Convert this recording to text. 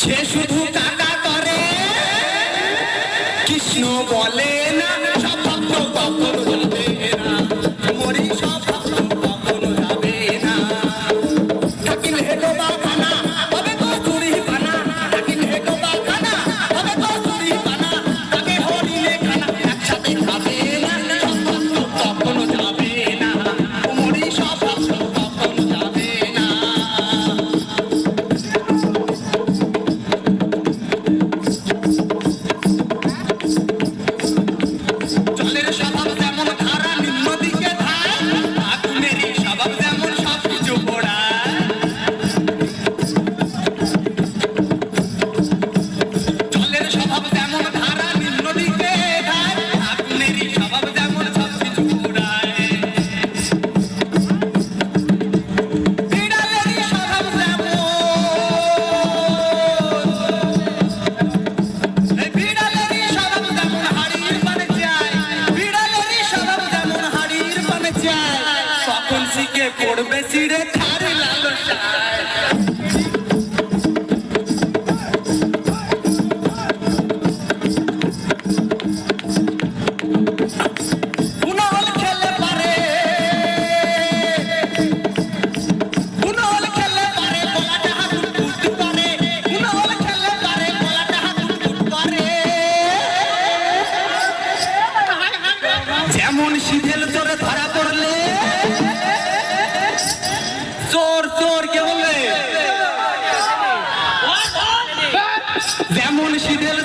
সে শুধু কাকা করে কৃষ্ণ বলে না সব ভক্ত কখনো যাবে না মরি সব ভক্ত কখনো যাবে না থাকিল হেটো বাখানা হবে তো চুরি পানা থাকিল হেটো বাখানা হবে তো চুরি পানা তাকে হরিলে খানা একসাথে খাবে না সব ভক্ত কখনো যাবে না মরি সব ভক্ত কখনো যাবে না জলের স্বভাব যেমন ধারা নিম্ন দিকে ধায় আগুনেরই স্বভাব যেমন সবকিছু পোড়ায় জলের স্বভাব যেমন ধারা নিম্ন দিকে ধায় আগুনেরই স্বভাব যেমন সবকিছু পোড়ায় বিড়ালেরই স্বভাব যেমন বিড়ালেরই স্বভাব যেমন হাড়ির পানে চায় বিড়ালেরই স্বভাব যেমন হাড়ির পানে চায় কখন শিখে পড়বে ছিঁড়ে খারি লালসায় কুনহল খেলে পারে কুনহল খেলে পারে গলাটা হাতুট ফুট করে কুনহল খেলে পারে গলাটা হাতুট ফুট করে যেমন সিধেল চোরে ধরা পড়লে চোর চোর কে বলবে যেমন সিধেল